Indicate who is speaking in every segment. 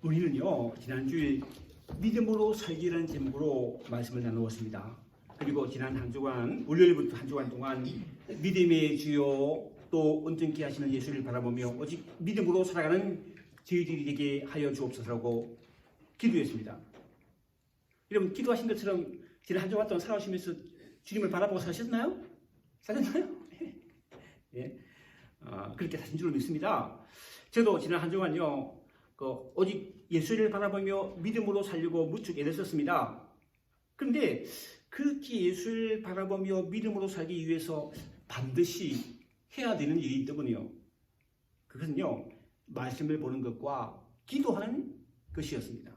Speaker 1: 우리는요, 지난주에 믿음으로 살기라는 제목으로 말씀을 나누었습니다. 그리고 지난 한 주간, 월요일부터 한 주간 동안 믿음의 주요 또 온전케 하시는 예수를 바라보며 오직 믿음으로 살아가는 저희들이 되게 하여 주옵소서라고 기도했습니다. 여러분, 기도하신 것처럼 지난 한 주간 동안 살아오시면서 주님을 바라보고 사셨나요? 사셨나요? 예. 그렇게 사신 줄로 믿습니다. 저도 지난 한 주간요, 오직 예수를 바라보며 믿음으로 살려고 무척 애를 썼습니다. 그런데 그렇게 예수를 바라보며 믿음으로 살기 위해서 반드시 해야 되는 일이 있더군요. 그것은요, 말씀을 보는 것과 기도하는 것이었습니다.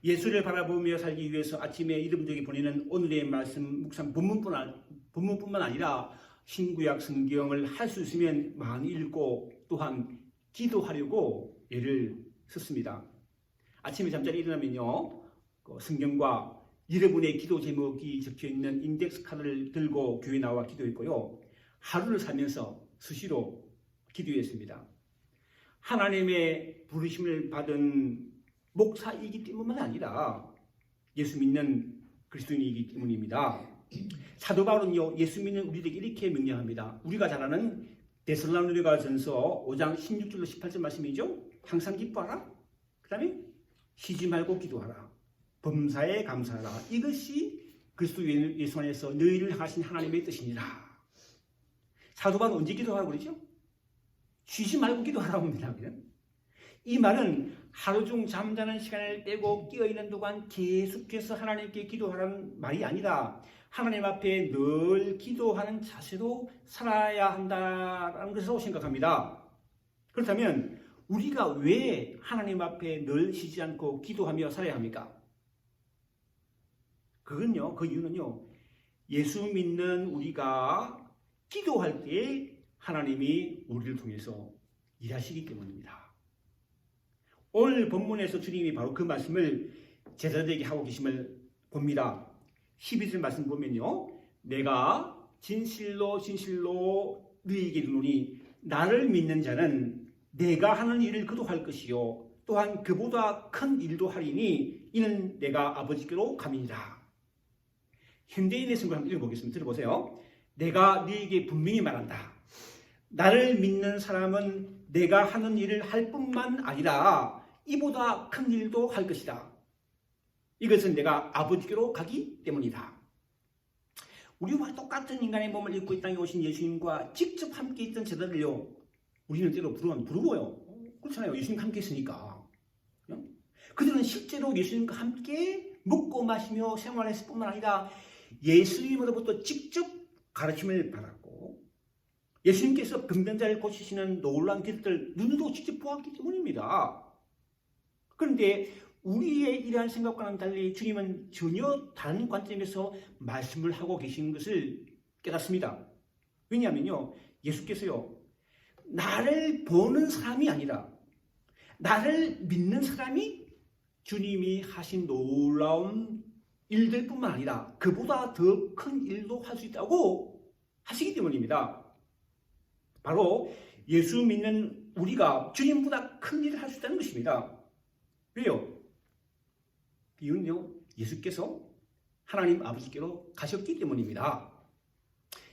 Speaker 1: 예수를 바라보며 살기 위해서 아침에 이름되게 보내는 오늘의 말씀 묵상 본문뿐만 아니라 신구약 성경을 할 수 있으면 많이 읽고 또한 기도하려고 애를 썼습니다. 아침에 잠자리 일어나면요, 성경과 여러분의 기도 제목이 적혀있는 인덱스 카드를 들고 교회 나와 기도했고요. 하루를 살면서 수시로 기도했습니다. 하나님의 부르심을 받은 목사이기 때문만 아니라 예수 믿는 그리스도인이기 때문입니다. 사도 바울은요, 예수 믿는 우리에게 이렇게 명령합니다. 우리가 잘 아는 데살로니가전서 5장 16절로 18절 말씀이죠. 항상 기뻐하라. 그 다음에 쉬지 말고 기도하라. 범사에 감사하라. 이것이 그리스도 예수 안에서 너희를 향하신 하나님의 뜻이니라. 사도 바울은 언제 기도하라고 그러죠? 쉬지 말고 기도하라고 합니다. 이 말은 하루 중 잠자는 시간을 빼고 깨어있는 동안 계속해서 하나님께 기도하라는 말이 아니라 하나님 앞에 늘 기도하는 자세로 살아야 한다는 것으로 생각합니다. 그렇다면 우리가 왜 하나님 앞에 늘 쉬지 않고 기도하며 살아야 합니까? 그 이유는요, 예수 믿는 우리가 기도할 때 하나님이 우리를 통해서 일하시기 때문입니다. 오늘 본문에서 주님이 바로 그 말씀을 제자들에게 하고 계심을 봅니다. 12절 말씀 보면요, 내가 진실로 너희에게 이르노니 나를 믿는 자는 내가 하는 일을 그도 할 것이요 또한 그보다 큰 일도 하리니 이는 내가 아버지께로 감이니라. 현대인의 성경 한번 읽어보겠습니다. 들어보세요. 내가 너희에게 분명히 말한다. 나를 믿는 사람은 내가 하는 일을 할 뿐만 아니라 이보다 큰 일도 할 것이다. 이것은 내가 아버지께로 가기 때문이다. 우리와 똑같은 인간의 몸을 입고 이 땅에 오신 예수님과 직접 함께 있던 제자들요, 우리는 때로 부르고요. 그렇잖아요. 예수님과 함께 있으니까. 그들은 실제로 예수님과 함께 먹고 마시며 생활했을 뿐만 아니라 예수님으로부터 직접 가르침을 받았고 예수님께서 병변자를 고치시는 놀라운 기술들 눈으로 직접 보았기 때문입니다. 그런데 우리의 이러한 생각과는 달리 주님은 전혀 다른 관점에서 말씀을 하고 계시는 것을 깨닫습니다. 왜냐하면요, 예수께서요, 나를 보는 사람이 아니라 나를 믿는 사람이 주님이 하신 놀라운 일들 뿐만 아니라 그보다 더 큰 일도 할 수 있다고 하시기 때문입니다. 바로 예수 믿는 우리가 주님보다 큰 일을 할 수 있다는 것입니다. 왜요? 이유는요, 예수께서 하나님 아버지께로 가셨기 때문입니다.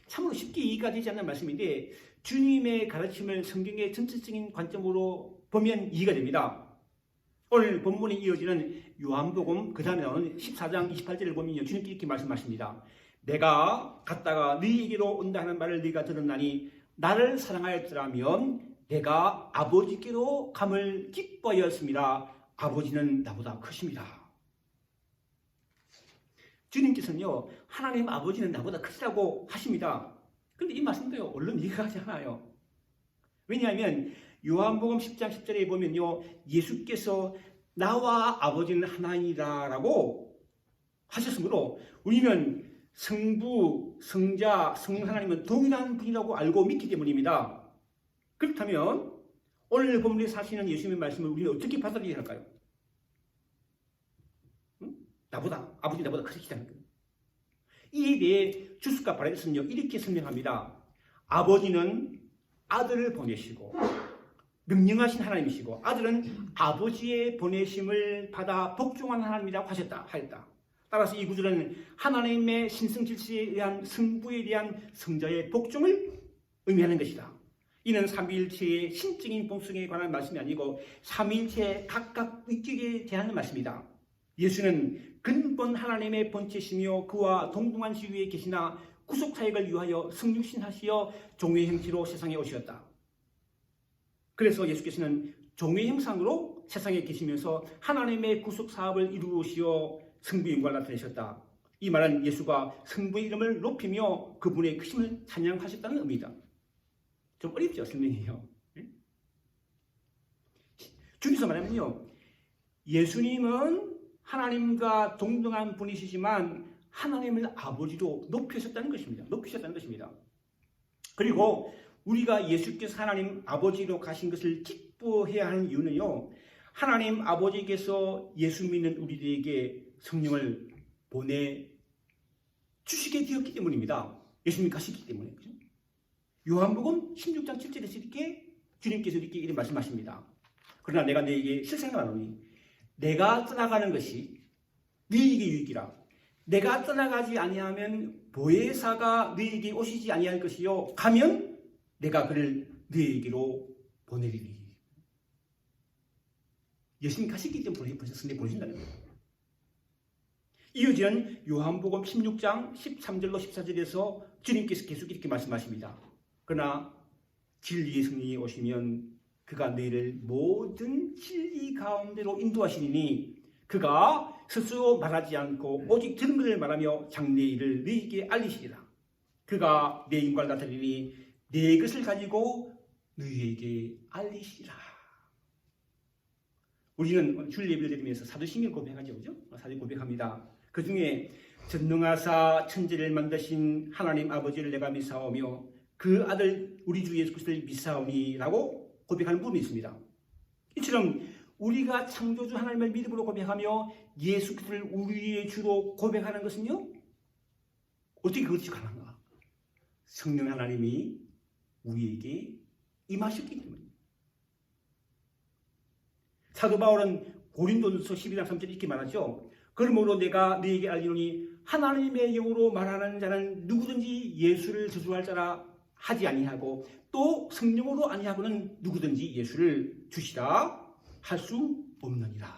Speaker 1: 참으로 쉽게 이해가 되지 않는 말씀인데 주님의 가르침을 성경의 전체적인 관점으로 보면 이해가 됩니다. 오늘 본문에 이어지는 요한복음 그 다음에 나오는 14장 28절을 보면 주님께 이렇게 말씀하십니다. 내가 갔다가 너희에게로 온다 하는 말을 너희가 들었나니 나를 사랑하였더라면 내가 아버지께로 감을 기뻐하였습니다. 아버지는 나보다 크십니다. 주님께서는요, 하나님 아버지는 나보다 크시다고 하십니다. 그런데 이 말씀도요, 얼른 이해가 가지 않아요. 왜냐하면 요한복음 10장 10절에 보면요, 예수께서 나와 아버지는 하나이다라고 하셨으므로 우리는 성부, 성자, 성령 하나님은 동일한 분이라고 알고 믿기 때문입니다. 그렇다면 오늘 본문에 사시는 예수님의 말씀을 우리는 어떻게 받아들여야 할까요? 아버지 나보다 크시다는 거예요. 이에 대해 주스카 바레스는요, 이렇게 설명합니다. 아버지는 아들을 보내시고 명령하신 하나님이시고 아들은 아버지의 보내심을 받아 복종한 하나님이라고 하였다. 따라서 이 구절은 하나님의 신성 질서에 의한 성부에 대한 성자의 복종을 의미하는 것이다. 이는 삼위일체의 신적인 본성에 관한 말씀이 아니고 삼위일체의 각각 위격에 대한 말씀이다. 예수는 근본 하나님의 본체시며 그와 동등한 지위에 계시나 구속사역을 위하여 성육신하시어 종의 형체로 세상에 오셨다. 그래서 예수께서는 종의 형상으로 세상에 계시면서 하나님의 구속사업을 이루시어 성부의 영광을 나타내셨다. 이 말은 예수가 성부의 이름을 높이며 그분의 크심을 찬양하셨다는 의미다. 좀 어렵죠? 설명이요. 줄여서 말하면요, 예수님은 하나님과 동등한 분이시지만 하나님을 아버지로 높이셨다는 것입니다. 그리고 우리가 예수께서 하나님 아버지로 가신 것을 기뻐해야 하는 이유는요, 하나님 아버지께서 예수 믿는 우리들에게 성령을 보내주시게 되었기 때문입니다. 예수님이 가시기 때문에. 그렇죠? 요한복음 16장 7절에서 이렇게 주님께서 이렇게 말씀하십니다. 그러나 내가 너에게 실상을 말하노니 내가 떠나가는 것이 너에게 유익이라. 내가 떠나가지 아니하면 보혜사가 너에게 오시지 아니할 것이요 가면 내가 그를 너에게로 보내리니. 예수님 가시기 때문에 성령 보내신다는 거예요. 이어지는 요한복음 16장 13절로 14절에서 주님께서 계속 이렇게 말씀하십니다. 그러나 진리의 성령이 오시면 그가 너희를 모든 진리 가운데로 인도하시니 그가 스스로 말하지 않고 오직 들은 것을 말하며 장래의 일을 너희에게 알리시리라. 그가 내 영광을 나타내니 내 것을 가지고 너희에게 알리시리라. 우리는 주일 예배를 드리면서 사도신경 고백하죠, 그죠? 사도 고백합니다. 그 중에 전능하사 천지를 만드신 하나님 아버지를 내가 믿사오며 그 아들 우리 주 예수 그리스도를 믿사오니라고 고백하는 부분이 있습니다. 이처럼 우리가 창조주 하나님을 믿음으로 고백하며 예수 그리스도를 우리의 주로 고백하는 것은요, 어떻게 그것이 가능한가? 성령 하나님이 우리에게 임하셨기 때문입니다. 사도 바울은 고린도전서 12장 3절에 이렇게 말하죠. 그러므로 내가 너에게 알리노니 하나님의 영으로 말하는 자는 누구든지 예수를 저주할 자라 하지 아니하고 또 성령으로 아니하고는 누구든지 예수를 주시라 할 수 없느니라.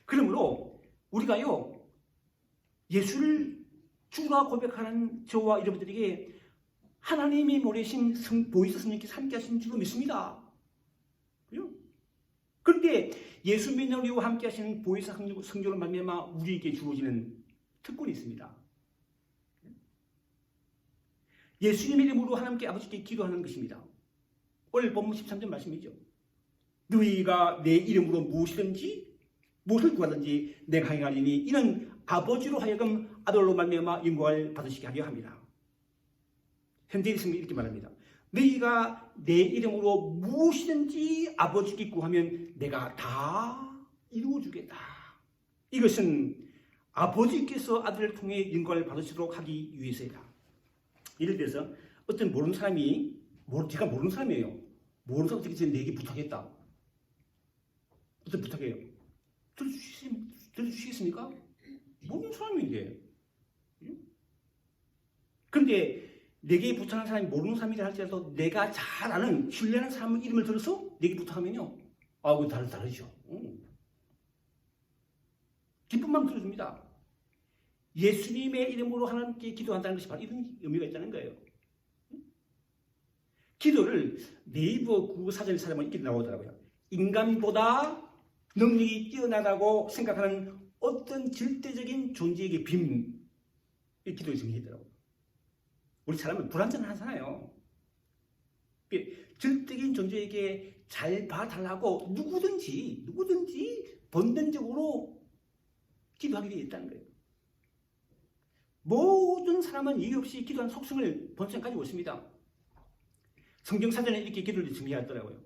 Speaker 1: 그러므로 우리가요, 예수를 주라 고백하는 저와 여러분들에게 하나님이 보내신 보이스 성령께서 함께 하신 줄로 믿습니다. 그런데 예수 믿는 우리와 함께 하시는 보이스 성령으로 말미암아 우리에게 주어지는 특권이 있습니다. 예수님의 이름으로 하나님께 아버지께 기도하는 것입니다. 오늘 본문 13절 말씀이죠. 너희가 내 이름으로 무엇을 구하든지 내가 행하리니 이는 아버지로 하여금 아들로 말미암아 영광을 받으시게 하려 합니다. 현대의 성경이 이렇게 말합니다. 너희가 내 이름으로 무엇이든지 아버지께 구하면 내가 다 이루어주겠다. 이것은 아버지께서 아들을 통해 영광을 받으시도록 하기 위해서이다. 예를 들어서 어떤 모르는 사람이 제가 모르는 사람이에요. 모르는 사람한테 내게 부탁했다. 어떤 부탁해요? 들어주시겠습니까? 모르는 사람인데. 그런데 내게 부탁한 사람이 모르는 사람이라 할지라도 내가 잘 아는 신뢰하는 사람 이름을 들어서 내게 부탁하면요, 그거 다르죠. 기쁜 마음 들어줍니다. 예수님의 이름으로 하나님께 기도한다는 것이 바로 이런 의미가 있다는 거예요. 기도를 네이버 구글 사전에 찾아보면 이렇게 나오더라고요. 인간보다 능력이 뛰어나다고 생각하는 어떤 절대적인 존재에게 빔, 이 기도를 정의하더라고요. 우리 사람은 불완전하잖아요. 절대적인 존재에게 잘 봐달라고 누구든지 본능적으로 기도하게 되어 있다는 거예요. 모든 사람은 이유 없이 기도하는 속성을 본성 가지고 있습니다. 성경 사전에 이렇게 기도를 정의하더라고요.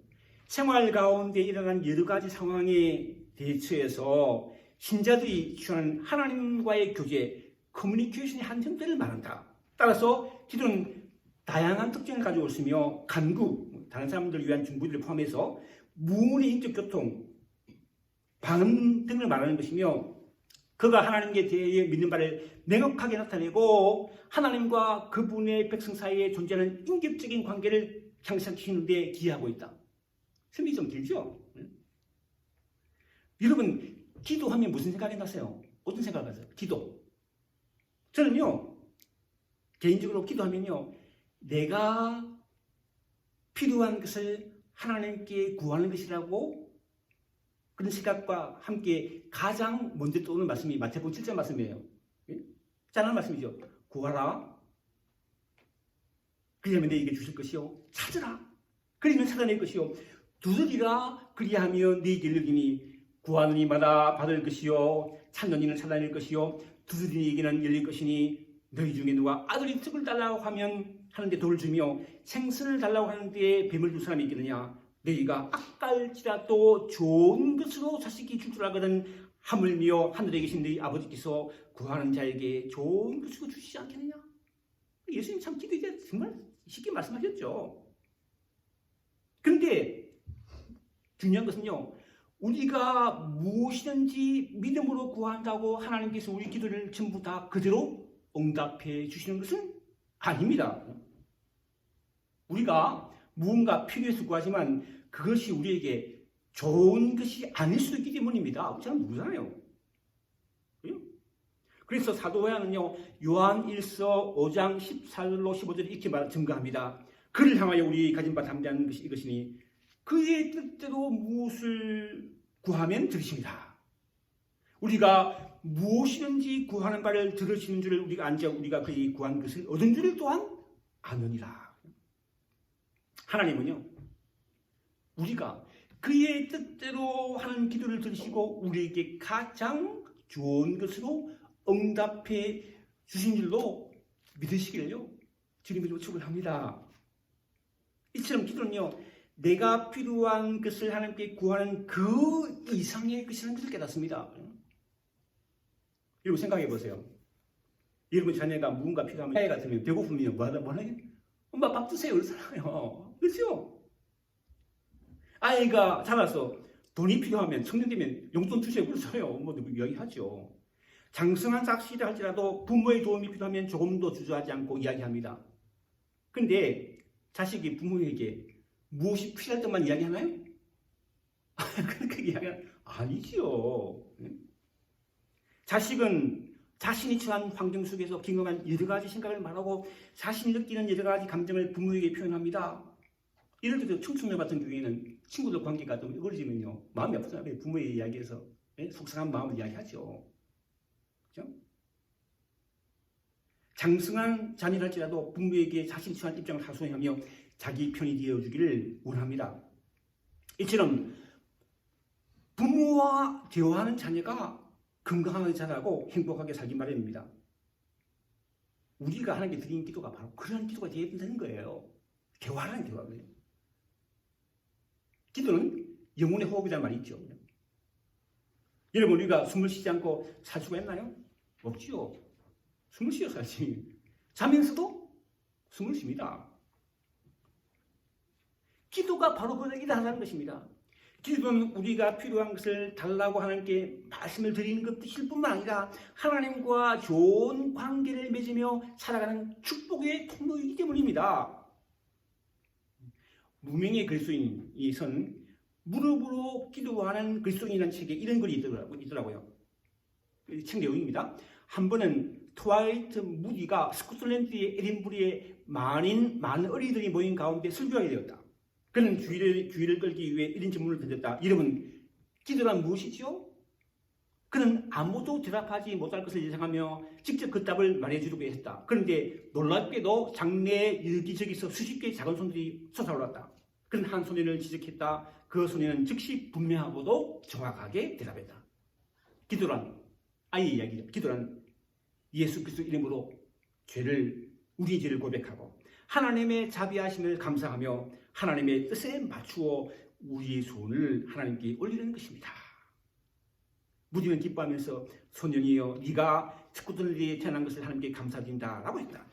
Speaker 1: 생활 가운데 일어난 여러 가지 상황에 대처해서 신자들이 취하는 하나님과의 교제, 커뮤니케이션의 한 형태를 말한다. 따라서 기도는 다양한 특징을 가지고 있으며 간구, 다른 사람들을 위한 중보들을 포함해서 무문의 인적 교통, 방언 등을 말하는 것이며 그가 하나님께 대해 믿는 바를 명확하게 나타내고 하나님과 그분의 백성 사이에 존재하는 인격적인 관계를 향상시키는 데 기여하고 있다. 설명이 좀 길죠? 여러분, 기도하면 무슨 생각이 나세요? 어떤 생각을 하세요? 기도. 저는요, 개인적으로 기도하면요, 내가 필요한 것을 하나님께 구하는 것이라고 그런 생각과 함께 가장 먼저 떠오르는 말씀이 마태복음 7장 말씀이에요. 짠한 말씀이죠. 구하라. 그리하면 내게 주실 것이요. 찾으라. 그리면 찾아낼 것이요. 두드리라. 그리하면 내게 열리니 구하는 이마다 받을 것이요. 찾는 이는 찾아낼 것이요. 두드리는 이에게는 열릴 것이니 너희 중에 누가 아들이 떡을 달라고 하면 하는데 돌을 주며 생선을 달라고 하는데 뱀을 줄 사람이 있겠느냐. 너희가 악갈지라도 좋은 것으로 자식이 줄 줄 알거든 하물며 하늘에 계신 너희 아버지께서 구하는 자에게 좋은 것으로 주시지 않겠느냐. 예수님 참 기도에 정말 쉽게 말씀하셨죠. 그런데 중요한 것은요, 우리가 무엇이든지 믿음으로 구한다고 하나님께서 우리 기도를 전부 다 그대로 응답해 주시는 것은 아닙니다. 우리가 무언가 필요해서 구하지만 그것이 우리에게 좋은 것이 아닐 수도 있기 때문입니다. 잘 모르잖아요. 그래서 사도 요한은요, 요한 1서 5장 14절로 15절에 이렇게 증거합니다. 그를 향하여 우리 가진 바 담대한 것이 이것이니 그의 뜻대로 무엇을 구하면 들으십니다. 우리가 무엇이든지 구하는 바를 들으시는 줄을 우리가 안자 우리가 그의 구한 것을 얻은 줄을 또한 아느니라. 하나님은요, 우리가 그의 뜻대로 하는 기도를 들으시고 우리에게 가장 좋은 것으로 응답해 주신 줄로 믿으시기를요, 주님으로 축원합니다. 이처럼 기도는요, 내가 필요한 것을 하나님께 구하는 그 이상의 것이라는 것을 깨닫습니다. 여러분 생각해 보세요. 여러분 자녀가 무언가 필요하면 아이 같으면 배고프면 뭐하냐? 엄마 밥 주세요 그러잖아요. 그렇죠? 아이가 자라서 돈이 필요하면 청년 되면 용돈 주세요 그러잖아요. 뭐도 이야기하죠. 장성한 자식이라 할지라도 부모의 도움이 필요하면 조금도 주저하지 않고 이야기합니다. 그런데 자식이 부모에게 무엇이 필요할 때만 이야기하나요? 그렇게 이야기는 아니지요. 자식은 자신이 처한 환경 속에서 경험한 여러 가지 생각을 말하고 자신이 느끼는 여러 가지 감정을 부모에게 표현합니다. 예를 들어 청춘들 같은 경우에는 친구들 관계가 좀 어려지면요, 마음이 아프잖아요. 부모의 이야기에서 속상한 마음을 이야기하죠. 그렇죠? 장성한 자녀랄지라도 부모에게 자신이 처한 입장을 하소연하며 자기 편이 되어주기를 원합니다. 이처럼 부모와 대화하는 자녀가 건강하게 자라고 행복하게 살기 마련입니다. 우리가 하나님께 드리는 기도가 바로 그런 기도가 되어야 된다는 거예요. 대화라는 대화거든요. 기도는 영혼의 호흡이라는 말이 있죠. 여러분, 우리가 숨을 쉬지 않고 살 수가 있나요? 없지요. 숨을 쉬어 살지. 자면서도 숨을 쉽니다. 기도가 바로 그 얘기를 하는 것입니다. 기도는 우리가 필요한 것을 달라고 하나님께 말씀을 드리는 것뿐일 뿐만 아니라 하나님과 좋은 관계를 맺으며 살아가는 축복의 통로이기 때문입니다. 무명의 그리스도인이 선 무릎으로 기도하는 그리스도인이라는 책에 이런 글이 있더라고요. 책 내용입니다. 한 번은 트와이트 무디가 스코틀랜드의 에딘버리에 많은 어린이들이 모인 가운데 설교하게 되었다. 그는 주의를 끌기 위해 이런 질문을 던졌다. 여러분, 기도란 무엇이죠? 그는 아무도 대답하지 못할 것을 예상하며 직접 그 답을 말해주려고 했다. 그런데 놀랍게도 장내에 여기저기서 수십 개의 작은 손들이 솟아올랐다. 그는 한 소년을 지적했다. 그 소년은 즉시 분명하고도 정확하게 대답했다. 기도란, 아이의 이야기죠. 기도란 예수 그리스도 이름으로 우리의 죄를 고백하고 하나님의 자비하심을 감사하며 하나님의 뜻에 맞추어 우리의 손을 하나님께 올리는 것입니다. 무디는 기뻐하면서 소년이여 네가 스코틀랜드에 태어난 것을 하나님께 감사드린다 라고 했다.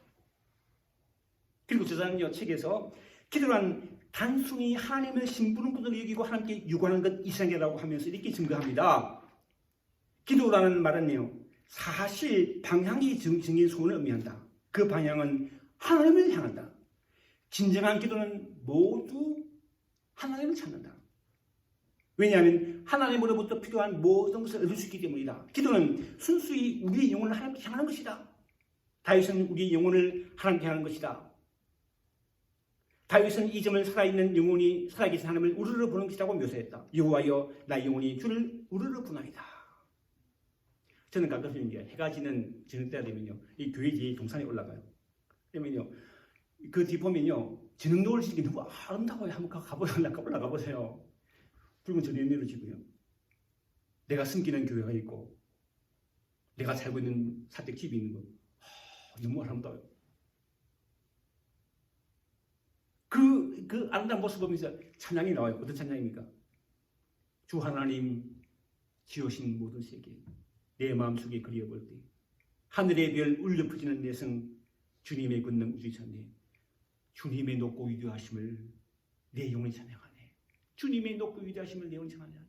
Speaker 1: 그리고 저자는요 책에서 기도란 단순히 하나님의 신분을 여기고 하나님께 요구하는 것 이상이라고 하면서 이렇게 증거합니다. 기도라는 말은요 사실 방향이 정해진 소원을 의미한다. 그 방향은 하나님을 향한다. 진정한 기도는 모두 하나님을 찾는다. 왜냐하면 하나님으로부터 필요한 모든 것을 얻을 수 있기 때문이다. 기도는 순수히 우리의 영혼을 하나님께 향하는 것이다. 다윗은 우리의 영혼을 하나님께 향하는 것이다. 다윗은 이 점을 살아있는 영혼이 살아계신 하나님을 우르르 보는 것이라고 묘사했다. 여호와여 나의 영혼이 주를 우르르 보나이다. 저는 가끔씩 해가 지는 저녁 때가 되면요 이 교회 뒤에 동산에 올라가요. 그러면요 그 뒤 보면요 지능노을 지기 너무 아름다워요. 한번 올라가 보세요. 붉은 저녁으로 지고요. 내가 숨기는 교회가 있고 내가 살고 있는 사택집이 있는 거 너무 아름다워요. 그 아름다운 모습 보면서 찬양이 나와요. 어떤 찬양입니까? 주 하나님 지으신 모든 세계 내 마음속에 그리워볼 때 하늘의 별 울려 퍼지는 내성 주님의 권능 우주 전에 주님의 높고 위대하심을 내 영혼이 찬양하네. 주님의 높고 위대하심을 내 영혼이 찬양하네.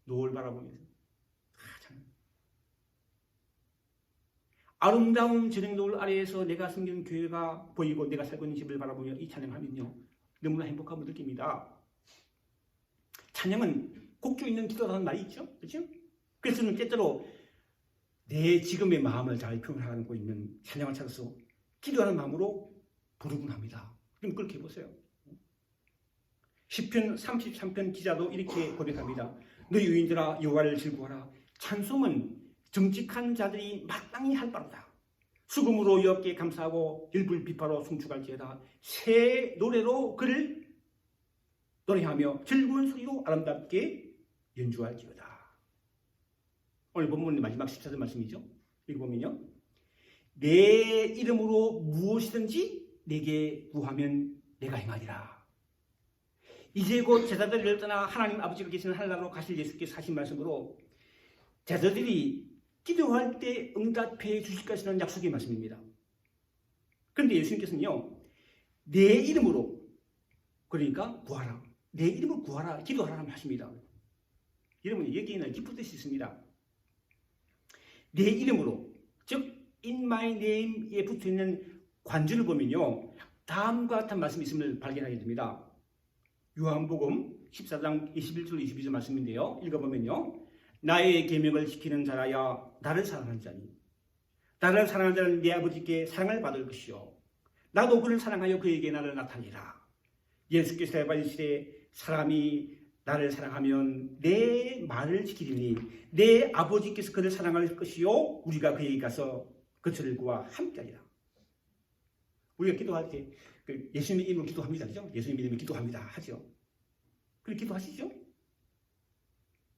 Speaker 1: 노을 바라보면서 찬양. 아름다운 저녁 노을 아래에서 내가 섬기는 교회가 보이고 내가 살고 있는 집을 바라보며 이 찬양하면요 너무나 행복함을 느낍니다. 찬양은 곡조 있는 기도라는 말이 있죠. 그렇죠? 그래서 저는 때때로 내 지금의 마음을 잘 표현하고 있는 찬양을 찾아서 기도하는 마음으로 부르곤 합니다. 그럼 그렇게 해보세요. 시편 33편 기자도 이렇게 고백합니다. 너희 유인들아 여호와를 즐거워하라. 찬송은 정직한 자들이 마땅히 할 바로다. 수금으로 여호와께 감사하고 열불 비파로 송축할지어다. 새 노래로 그를 노래하며 즐거운 소리로 아름답게 연주할지어다. 오늘 본문의 마지막 14절 말씀이죠. 여기 보면요. 내 이름으로 무엇이든지 내게 구하면 내가 행하리라. 이제 곧 제자들을 떠나 하나님 아버지가 계시는 하늘나라로 가실 예수께서 하신 말씀으로 제자들이 기도할 때 응답해 주실 것이라는 약속의 말씀입니다. 그런데 예수님께서는요. 내 이름으로 그러니까 구하라. 내 이름으로 구하라. 기도하라는 하십니다. 여러분 여기에는 깊은 뜻이 있습니다. 내 이름으로 즉 in my name에 붙어있는 관주를 보면요. 다음과 같은 말씀이 있음을 발견하게 됩니다. 요한복음 14장 21절 22절 말씀인데요. 읽어보면요. 나의 계명을 지키는 자라야 나를 사랑하는 자니 나를 사랑하는 자는 내 아버지께 사랑을 받을 것이요 나도 그를 사랑하여 그에게 나를 나타내라. 예수께서 말씀하시되 사람이 나를 사랑하면 내 말을 지키리니 내 아버지께서 그를 사랑할 것이요 우리가 그에게 가서 그들을 구하 함께하리라. 우리가 기도할 때 예수님의 이름으로 기도합니다. 그죠? 예수님 이름으로 기도합니다. 하죠. 그렇게 기도하시죠?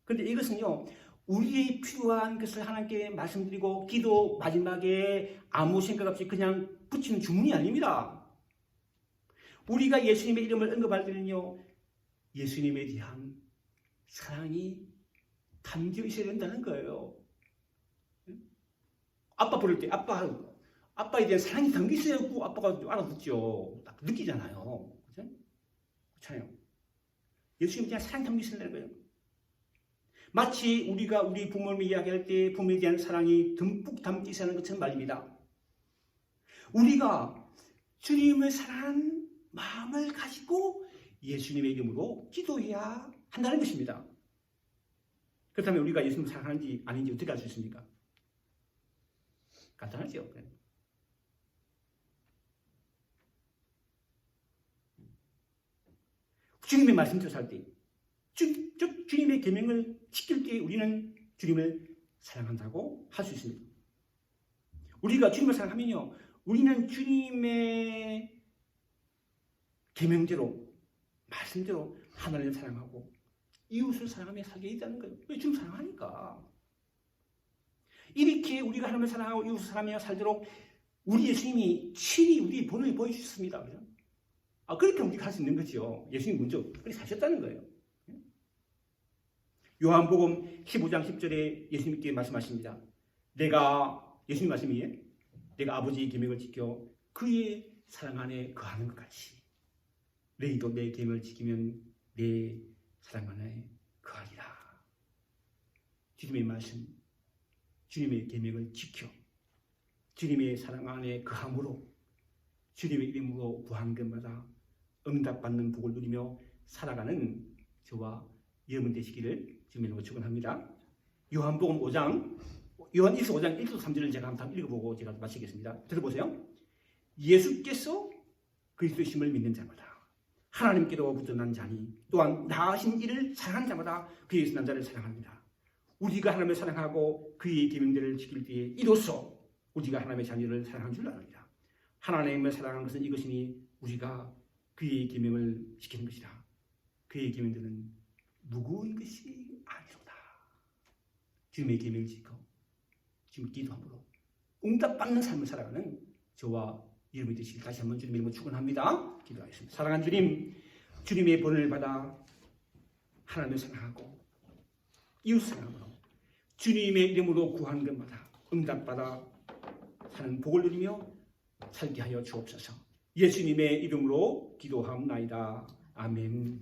Speaker 1: 그런데 이것은요. 우리의 필요한 것을 하나님께 말씀드리고 기도 마지막에 아무 생각 없이 그냥 붙이는 주문이 아닙니다. 우리가 예수님의 이름을 언급할 때는요. 예수님에 대한 사랑이 담겨 있어야 된다는 거예요. 아빠 부를 때 아빠에 대한 사랑이 담겨 있어야 아빠가 알아듣죠. 딱 느끼잖아요. 그렇잖아요. 예수님에 대한 사랑이 담겨 있어야 되는 거예요. 마치 우리가 우리 부모님을 이야기할 때 부모에 대한 사랑이 듬뿍 담겨 있어야 하는 것처럼 말입니다. 우리가 주님을 사랑하는 마음을 가지고 예수님의 이름으로 기도해야 한다는 것입니다. 그렇다면 우리가 예수님을 사랑하는지 아닌지 어떻게 알 수 있습니까? 간단하죠. 주님의 말씀대로 살 때, 즉 주님의 계명을 지킬 때 우리는 주님을 사랑한다고 할 수 있습니다. 우리가 주님을 사랑하면요, 우리는 주님의 계명대로 말씀대로 하나님을 사랑하고 이웃을 사랑하며 살게 있다는 거예요. 왜? 주님 사랑하니까. 이렇게 우리가 하나님을 사랑하고 이웃을 사랑하며 살도록 우리 예수님이 친히 우리 본을 보여주셨습니다. 그죠? 그렇게 우리가 할 수 있는 거죠. 예수님이 먼저 그렇게 사셨다는 거예요. 요한복음 15장 10절에 예수님께 말씀하십니다. 예수님 말씀이에요. 내가 아버지의 계명을 지켜 그의 사랑 안에 거하는 것 같이 너희도 내 계명을 지키면 내 사랑 안에 거하리라. 주님의 말씀, 주님의 계명을 지켜 주님의 사랑 안에 거함으로 주님의 이름으로 구하는 것마다 응답받는 복을 누리며 살아가는 저와 여러분 되시기를 주님의 이름으로 축원합니다. 요한복음 5장 요한일서 5장 1절 3절을 제가 한번 읽어보고 제가 마치겠습니다. 들어보세요. 예수께서 그리스도심을 믿는 자마다 하나님께로 붙어난 자니 또한 나으신 이를 사랑하는 자마다 그의 난 자를 사랑합니다. 우리가 하나님을 사랑하고 그의 계명들을 지킬 때에 이로써 우리가 하나님의 자녀를 사랑한 줄 압니다. 하나님을 사랑하는 것은 이것이니 우리가 그의 계명을 지키는 것이다. 그의 계명들은 무거운 것이 아니로다. 주님의 계명을 지켜 지금 기도함으로 응답받는 삶을 살아가는 저와 여러분이 되시길 다시 한번 주님의 이름으로 축원합니다. 기도하겠습니다. 사랑하는 주님, 주님의 본을 받아 하나님을 사랑하고 이웃 사랑으로 주님의 이름으로 구하는 것마다 응답받아 사는 복을 누리며 살게 하여 주옵소서. 예수님의 이름으로 기도하옵나이다. 아멘.